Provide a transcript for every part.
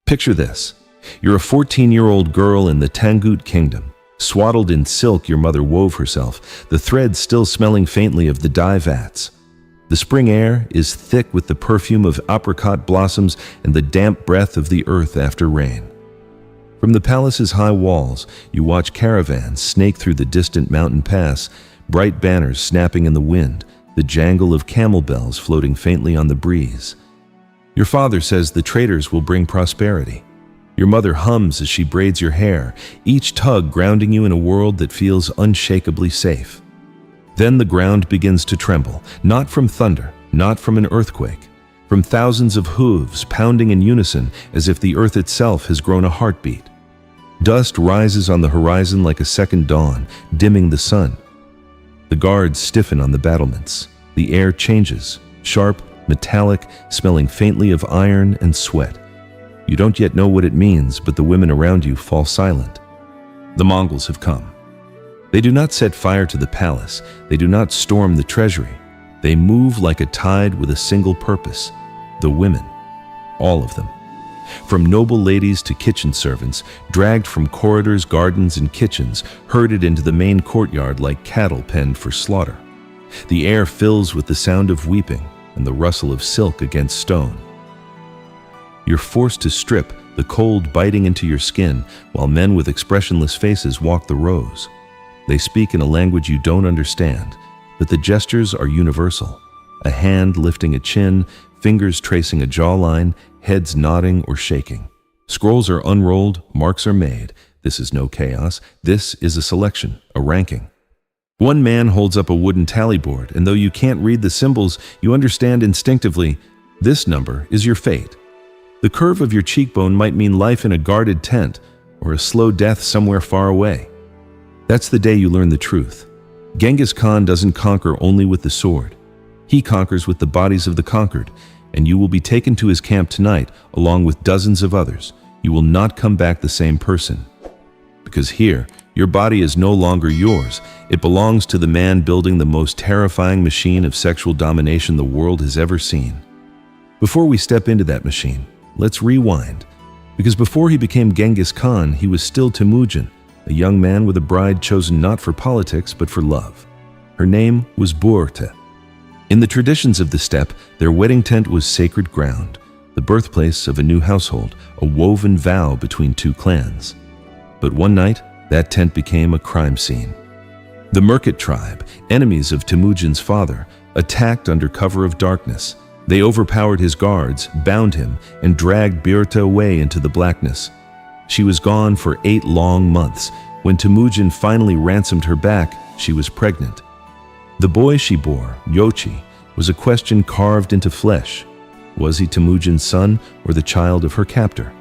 Picture this. You're a 14-year-old girl in the Tangut Kingdom. Swaddled in silk your mother wove herself, the threads still smelling faintly of the dye vats. The spring air is thick with the perfume of apricot blossoms and the damp breath of the earth after rain. From the palace's high walls, you watch caravans snake through the distant mountain pass, bright banners snapping in the wind, the jangle of camel bells floating faintly on the breeze. Your father says the traders will bring prosperity. Your mother hums as she braids your hair, each tug grounding you in a world that feels unshakably safe. Then the ground begins to tremble, not from thunder, not from an earthquake, from thousands of hooves pounding in unison as if the earth itself has grown a heartbeat. Dust rises on the horizon like a second dawn, dimming the sun. The guards stiffen on the battlements. The air changes, sharp, metallic, smelling faintly of iron and sweat. You don't yet know what it means, but the women around you fall silent. The Mongols have come. They do not set fire to the palace. They do not storm the treasury. They move like a tide with a single purpose: the women. All of them. From noble ladies to kitchen servants, dragged from corridors, gardens, and kitchens, herded into the main courtyard like cattle penned for slaughter. The air fills with the sound of weeping and the rustle of silk against stone. You're forced to strip, the cold biting into your skin, while men with expressionless faces walk the rows. They speak in a language you don't understand, but the gestures are universal. A hand lifting a chin, fingers tracing a jawline, heads nodding or shaking. Scrolls are unrolled, marks are made. This is no chaos. This is a selection, a ranking. One man holds up a wooden tally board, and though you can't read the symbols, you understand instinctively, this number is your fate. The curve of your cheekbone might mean life in a guarded tent or a slow death somewhere far away. That's the day you learn the truth. Genghis Khan doesn't conquer only with the sword. He conquers with the bodies of the conquered, and you will be taken to his camp tonight along with dozens of others. You will not come back the same person. Because here, your body is no longer yours. It belongs to the man building the most terrifying machine of sexual domination the world has ever seen. Before we step into that machine, let's rewind. Because before he became Genghis Khan, he was still Temujin, a young man with a bride chosen not for politics but for love. Her name was Börte. In the traditions of the steppe, their wedding tent was sacred ground, the birthplace of a new household, a woven vow between two clans. But one night, that tent became a crime scene. The Merkit tribe, enemies of Temujin's father, attacked under cover of darkness. They overpowered his guards, bound him, and dragged Börte away into the blackness. She was gone for 8 long months. When Temujin finally ransomed her back, she was pregnant. The boy she bore, Yochi, was a question carved into flesh. Was he Temujin's son or the child of her captor?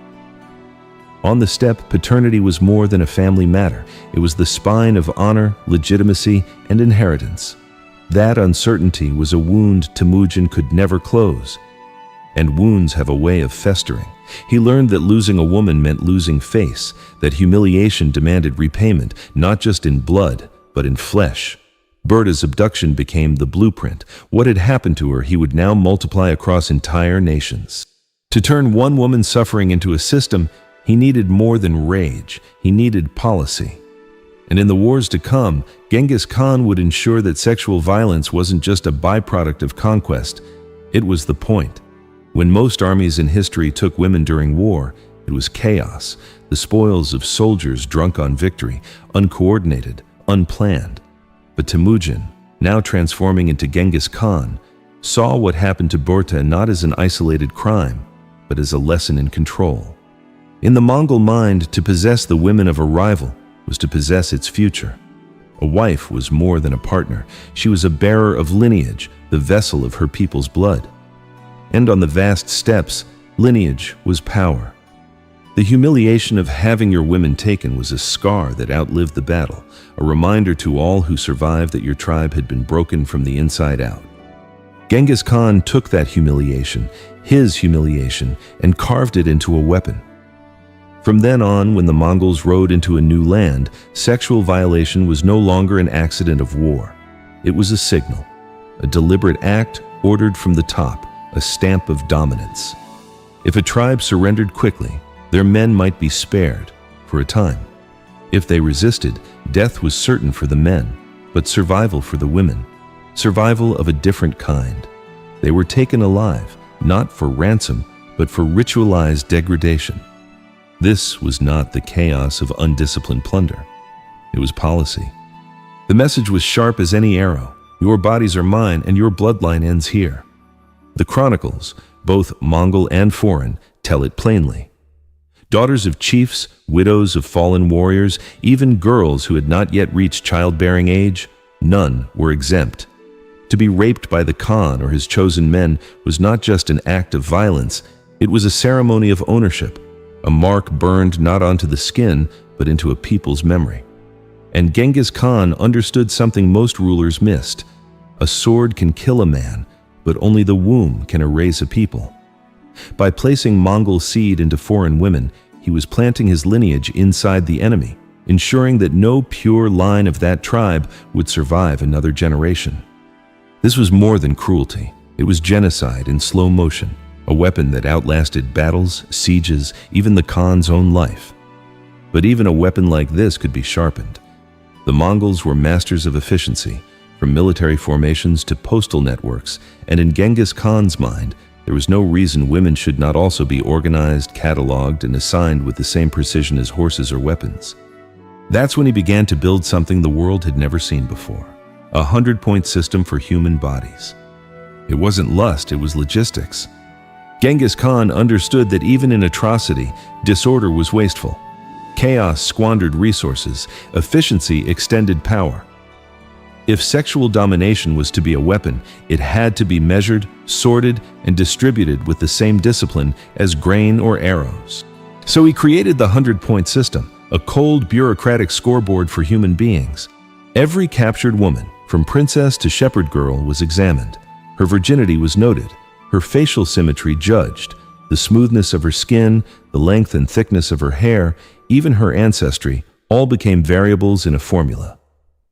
On the steppe, paternity was more than a family matter. It was the spine of honor, legitimacy, and inheritance. That uncertainty was a wound Temujin could never close. And wounds have a way of festering. He learned that losing a woman meant losing face, that humiliation demanded repayment, not just in blood, but in flesh. Börte's abduction became the blueprint. What had happened to her he would now multiply across entire nations. To turn one woman's suffering into a system, he needed more than rage. He needed policy. And in the wars to come, Genghis Khan would ensure that sexual violence wasn't just a byproduct of conquest. It was the point. When most armies in history took women during war, it was chaos, the spoils of soldiers drunk on victory, uncoordinated, unplanned. But Temujin, now transforming into Genghis Khan, saw what happened to Börte not as an isolated crime, but as a lesson in control. In the Mongol mind, to possess the women of a rival was to possess its future. A wife was more than a partner. She was a bearer of lineage, the vessel of her people's blood. And on the vast steppes, lineage was power. The humiliation of having your women taken was a scar that outlived the battle, a reminder to all who survived that your tribe had been broken from the inside out. Genghis Khan took that humiliation, his humiliation, and carved it into a weapon. From then on, when the Mongols rode into a new land, sexual violation was no longer an accident of war. It was a signal, a deliberate act ordered from the top, a stamp of dominance. If a tribe surrendered quickly, Their men might be spared, for a time. If they resisted, death was certain for the men, but survival for the women. Survival of a different kind. They were taken alive, not for ransom, but for ritualized degradation. This was not the chaos of undisciplined plunder. It was policy. The message was sharp as any arrow. Your bodies are mine, and your bloodline ends here. The chronicles, both Mongol and foreign, tell it plainly. Daughters of chiefs, widows of fallen warriors, even girls who had not yet reached childbearing age, none were exempt. To be raped by the Khan or his chosen men was not just an act of violence, it was a ceremony of ownership, a mark burned not onto the skin, but into a people's memory. And Genghis Khan understood something most rulers missed. A sword can kill a man, but only the womb can erase a people. By placing Mongol seed into foreign women, he was planting his lineage inside the enemy, ensuring that no pure line of that tribe would survive another generation. This was more than cruelty. It was genocide in slow motion, a weapon that outlasted battles, sieges, even the Khan's own life. But even a weapon like this could be sharpened. The Mongols were masters of efficiency, from military formations to postal networks, and in Genghis Khan's mind, there was no reason women should not also be organized, cataloged, and assigned with the same precision as horses or weapons. That's when he began to build something the world had never seen before, a 100-point system for human bodies. It wasn't lust, it was logistics. Genghis Khan understood that even in atrocity, disorder was wasteful. Chaos squandered resources, efficiency extended power. If sexual domination was to be a weapon, it had to be measured, sorted, and distributed with the same discipline as grain or arrows. So he created the 100-point system, a cold, bureaucratic scoreboard for human beings. Every captured woman, from princess to shepherd girl, was examined. Her virginity was noted, her facial symmetry judged, the smoothness of her skin, the length and thickness of her hair, even her ancestry, all became variables in a formula.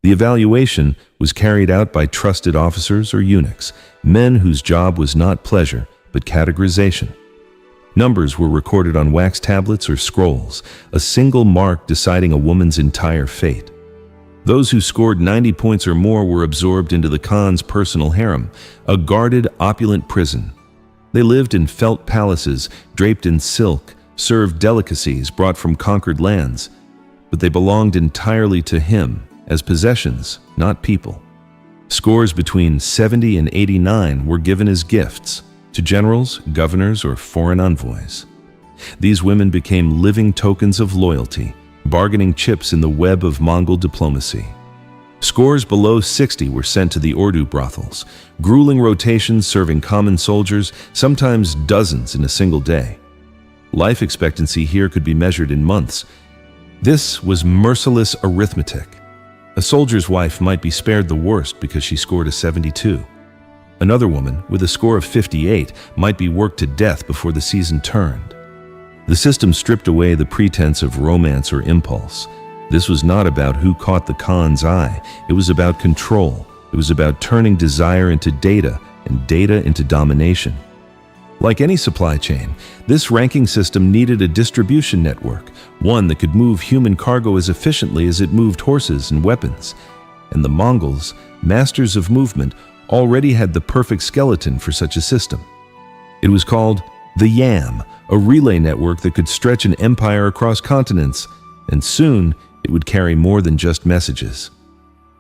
The evaluation was carried out by trusted officers or eunuchs, men whose job was not pleasure, but categorization. Numbers were recorded on wax tablets or scrolls, a single mark deciding a woman's entire fate. Those who scored 90 points or more were absorbed into the Khan's personal harem, a guarded, opulent prison. They lived in felt palaces, draped in silk, served delicacies brought from conquered lands, but they belonged entirely to him, as possessions, not people. Scores between 70 and 89 were given as gifts to generals, governors, or foreign envoys. These women became living tokens of loyalty, bargaining chips in the web of Mongol diplomacy. Scores below 60 were sent to the Ordu brothels, grueling rotations serving common soldiers, sometimes dozens in a single day. Life expectancy here could be measured in months. This was merciless arithmetic. A soldier's wife might be spared the worst because she scored a 72. Another woman, with a score of 58, might be worked to death before the season turned. The system stripped away the pretense of romance or impulse. This was not about who caught the Khan's eye. It was about control. It was about turning desire into data and data into domination. Like any supply chain, this ranking system needed a distribution network, one that could move human cargo as efficiently as it moved horses and weapons. And the Mongols, masters of movement, already had the perfect skeleton for such a system. It was called the Yam, a relay network that could stretch an empire across continents, and soon it would carry more than just messages.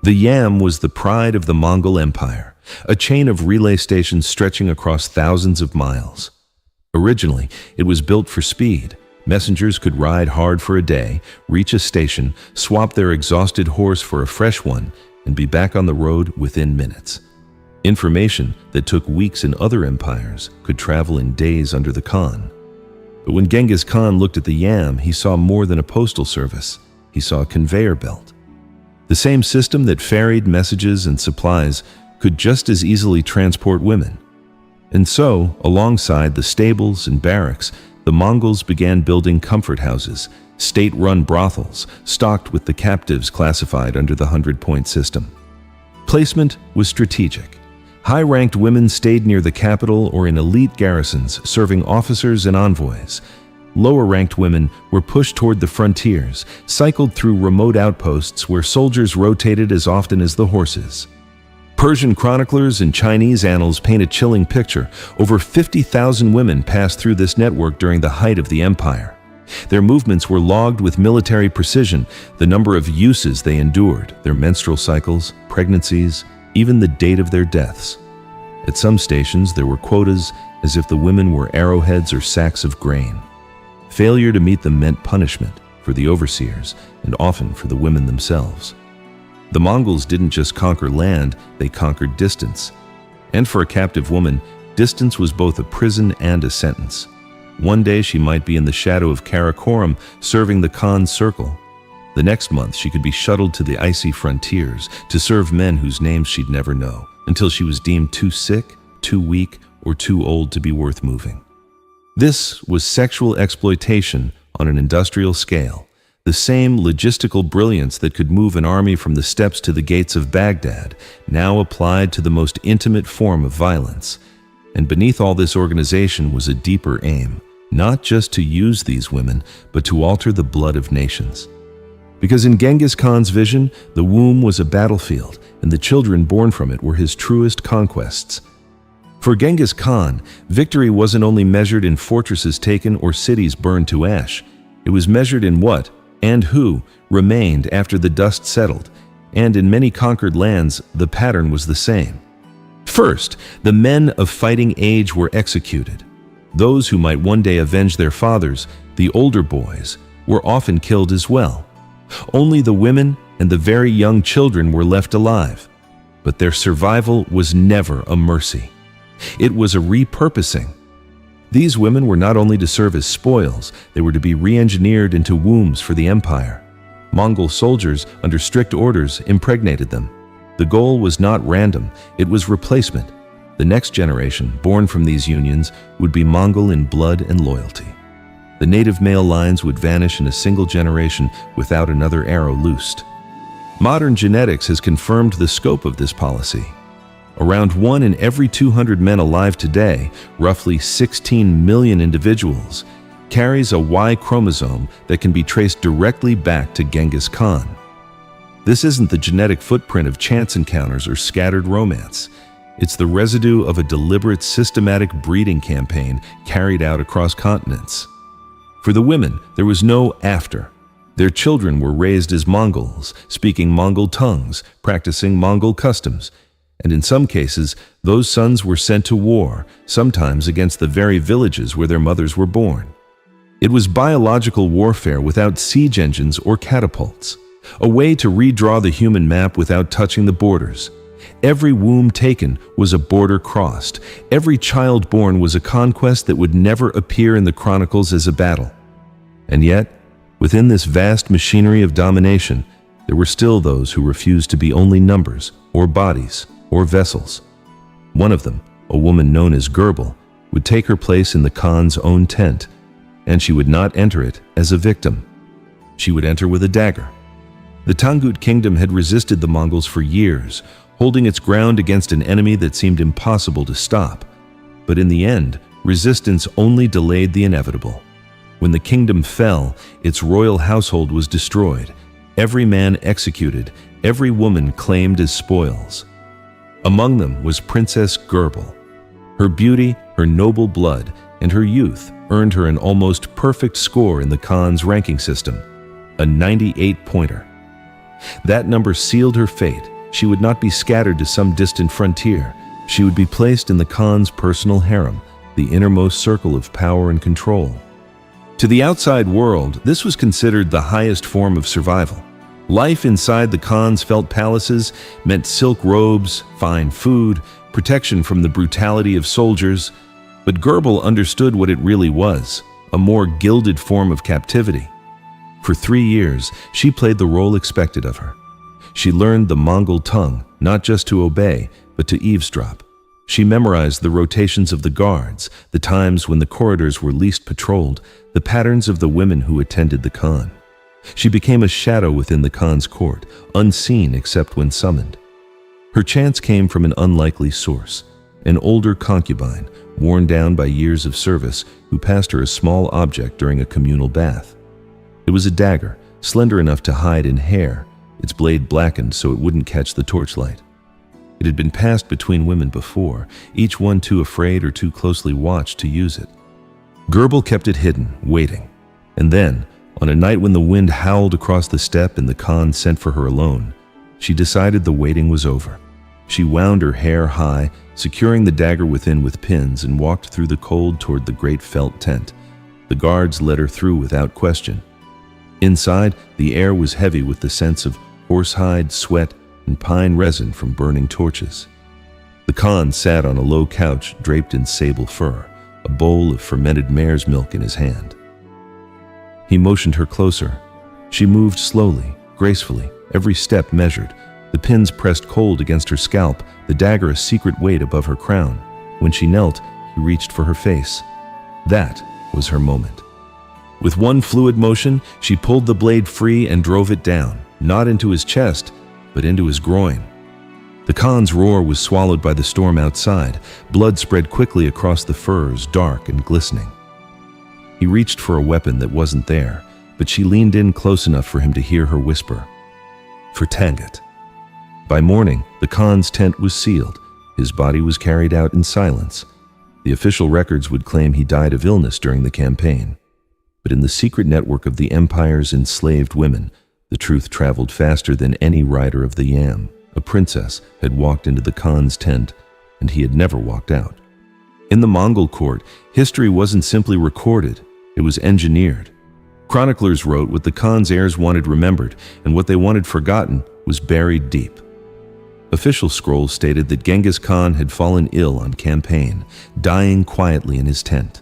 The Yam was the pride of the Mongol Empire, a chain of relay stations stretching across thousands of miles. Originally, it was built for speed. Messengers could ride hard for a day, reach a station, swap their exhausted horse for a fresh one, and be back on the road within minutes. Information that took weeks in other empires could travel in days under the Khan. But when Genghis Khan looked at the Yam, he saw more than a postal service. He saw a conveyor belt. The same system that ferried messages and supplies could just as easily transport women. And so, alongside the stables and barracks, the Mongols began building comfort houses, state-run brothels, stocked with the captives classified under the 100-point system. Placement was strategic. High-ranked women stayed near the capital or in elite garrisons, serving officers and envoys. Lower-ranked women were pushed toward the frontiers, cycled through remote outposts where soldiers rotated as often as the horses. Persian chroniclers and Chinese annals paint a chilling picture. Over 50,000 women passed through this network during the height of the empire. Their movements were logged with military precision, the number of uses they endured, their menstrual cycles, pregnancies, even the date of their deaths. At some stations, there were quotas as if the women were arrowheads or sacks of grain. Failure to meet them meant punishment for the overseers and often for the women themselves. The Mongols didn't just conquer land, they conquered distance. And for a captive woman, distance was both a prison and a sentence. One day she might be in the shadow of Karakoram serving the Khan's circle. The next month she could be shuttled to the icy frontiers to serve men whose names she'd never know, until she was deemed too sick, too weak, or too old to be worth moving. This was sexual exploitation on an industrial scale, the same logistical brilliance that could move an army from the steppes to the gates of Baghdad, now applied to the most intimate form of violence. And beneath all this organization was a deeper aim, not just to use these women, but to alter the blood of nations. Because in Genghis Khan's vision, the womb was a battlefield, and the children born from it were his truest conquests. For Genghis Khan, victory wasn't only measured in fortresses taken or cities burned to ash. It was measured in what and who remained after the dust settled, and in many conquered lands, the pattern was the same. First, the men of fighting age were executed. Those who might one day avenge their fathers, the older boys, were often killed as well. Only the women and the very young children were left alive, but their survival was never a mercy. It was a repurposing. These women were not only to serve as spoils, they were to be re-engineered into wombs for the empire. Mongol soldiers, under strict orders, impregnated them. The goal was not random, it was replacement. The next generation, born from these unions, would be Mongol in blood and loyalty. The native male lines would vanish in a single generation without another arrow loosed. Modern genetics has confirmed the scope of this policy. Around 1 in every 200 men alive today, roughly 16 million individuals, carries a Y chromosome that can be traced directly back to Genghis Khan. This isn't the genetic footprint of chance encounters or scattered romance. It's the residue of a deliberate, systematic breeding campaign carried out across continents. For the women, there was no after. Their children were raised as Mongols, speaking Mongol tongues, practicing Mongol customs, and in some cases, those sons were sent to war, sometimes against the very villages where their mothers were born. It was biological warfare without siege engines or catapults, a way to redraw the human map without touching the borders. Every womb taken was a border crossed. Every child born was a conquest that would never appear in the chronicles as a battle. And yet, within this vast machinery of domination, there were still those who refused to be only numbers or bodies or vessels. One of them, a woman known as Gerbil, would take her place in the Khan's own tent, and she would not enter it as a victim. She would enter with a dagger. The Tangut kingdom had resisted the Mongols for years, holding its ground against an enemy that seemed impossible to stop. But in the end, resistance only delayed the inevitable. When the kingdom fell, its royal household was destroyed, every man executed, every woman claimed as spoils. Among them was Princess Gerbil. Her beauty, her noble blood, and her youth earned her an almost perfect score in the Khan's ranking system, a 98-pointer. That number sealed her fate. She would not be scattered to some distant frontier. She would be placed in the Khan's personal harem, the innermost circle of power and control. To the outside world, this was considered the highest form of survival. Life inside the Khan's felt palaces meant silk robes, fine food, protection from the brutality of soldiers. But Gerbil understood what it really was, a more gilded form of captivity. For 3 years, she played the role expected of her. She learned the Mongol tongue, not just to obey, but to eavesdrop. She memorized the rotations of the guards, the times when the corridors were least patrolled, the patterns of the women who attended the Khan. She became a shadow within the Khan's court, unseen except when summoned. Her chance came from an unlikely source, an older concubine, worn down by years of service, who passed her a small object during a communal bath. It was a dagger, slender enough to hide in hair, its blade blackened so it wouldn't catch the torchlight. It had been passed between women before, each one too afraid or too closely watched to use it. Gerbil kept it hidden, waiting. And then, on a night when the wind howled across the steppe and the Khan sent for her alone, she decided the waiting was over. She wound her hair high, securing the dagger within with pins, and walked through the cold toward the great felt tent. The guards let her through without question. Inside, the air was heavy with the sense of horsehide, sweat, and pine resin from burning torches. The Khan sat on a low couch draped in sable fur, a bowl of fermented mare's milk in his hand. He motioned her closer. She moved slowly, gracefully, every step measured, the pins pressed cold against her scalp, the dagger a secret weight above her crown. When she knelt, he reached for her face. That was her moment. With one fluid motion, she pulled the blade free and drove it down, not into his chest, but into his groin. The Khan's roar was swallowed by the storm outside. Blood spread quickly across the furs, dark and glistening. He reached for a weapon that wasn't there, but she leaned in close enough for him to hear her whisper, "For Tangut." By morning, the Khan's tent was sealed. His body was carried out in silence. The official records would claim he died of illness during the campaign. But in the secret network of the empire's enslaved women, the truth traveled faster than any rider of the Yam. A princess had walked into the Khan's tent, and he had never walked out. In the Mongol court, history wasn't simply recorded, it was engineered. Chroniclers wrote what the Khan's heirs wanted remembered, and what they wanted forgotten was buried deep. Official scrolls stated that Genghis Khan had fallen ill on campaign, dying quietly in his tent.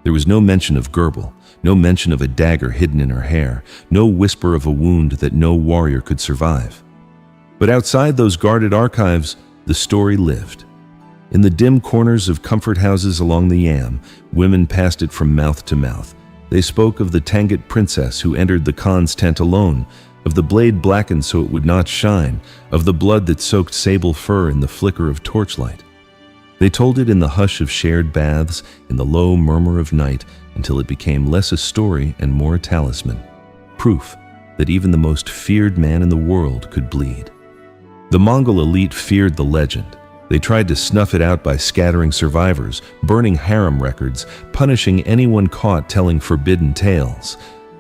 There was no mention of Gerbil, no mention of a dagger hidden in her hair, no whisper of a wound that no warrior could survive. But outside those guarded archives, the story lived. In the dim corners of comfort houses along the Yam, women passed it from mouth to mouth. They spoke of the Tangut princess who entered the Khan's tent alone, of the blade blackened so it would not shine, of the blood that soaked sable fur in the flicker of torchlight. They told it in the hush of shared baths, in the low murmur of night, until it became less a story and more a talisman, proof that even the most feared man in the world could bleed. The Mongol elite feared the legend. They tried to snuff it out by scattering survivors, burning harem records, punishing anyone caught telling forbidden tales.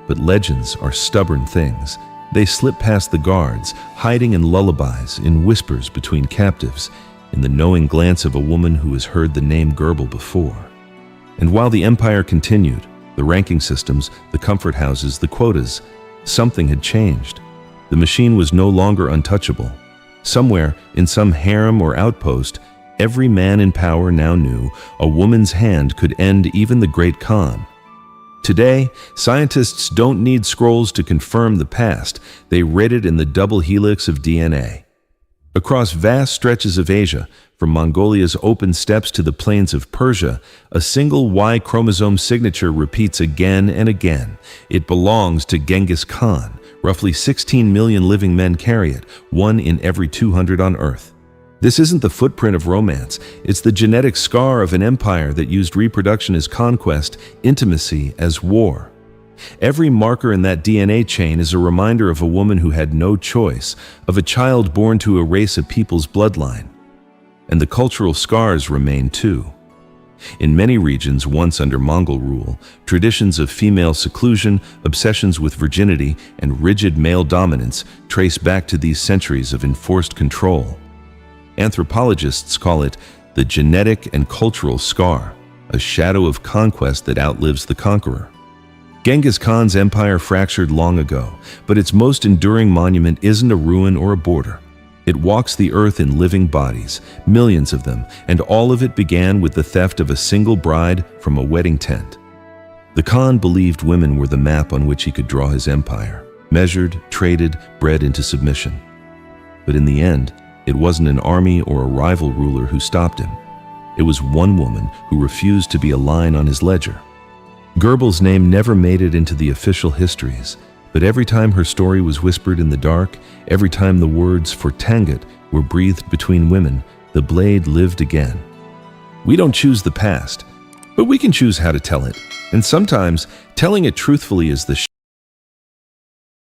But legends are stubborn things. They slip past the guards, hiding in lullabies, in whispers between captives, in the knowing glance of a woman who has heard the name Gerbil before. And while the empire continued, the ranking systems, the comfort houses, the quotas, something had changed. The machine was no longer untouchable. Somewhere, in some harem or outpost, every man in power now knew a woman's hand could end even the great Khan. Today, scientists don't need scrolls to confirm the past. They read it in the double helix of DNA. Across vast stretches of Asia, from Mongolia's open steppes to the plains of Persia, a single Y chromosome signature repeats again and again. It belongs to Genghis Khan. Roughly 16 million living men carry it, 1 in every 200 on Earth. This isn't the footprint of romance, it's the genetic scar of an empire that used reproduction as conquest, intimacy as war. Every marker in that DNA chain is a reminder of a woman who had no choice, of a child born to erase a people's bloodline. And the cultural scars remain too. In many regions once under Mongol rule, traditions of female seclusion, obsessions with virginity, and rigid male dominance trace back to these centuries of enforced control. Anthropologists call it the genetic and cultural scar, a shadow of conquest that outlives the conqueror. Genghis Khan's empire fractured long ago, but its most enduring monument isn't a ruin or a border. It walks the earth in living bodies, millions of them, and all of it began with the theft of a single bride from a wedding tent. The Khan believed women were the map on which he could draw his empire, measured, traded, bred into submission. But in the end, it wasn't an army or a rival ruler who stopped him. It was one woman who refused to be a line on his ledger. Gerbil's name never made it into the official histories, but every time her story was whispered in the dark, every time the words "for Tangut" were breathed between women, the blade lived again, We don't choose the past, but we can choose how to tell it. And sometimes, telling it truthfully is the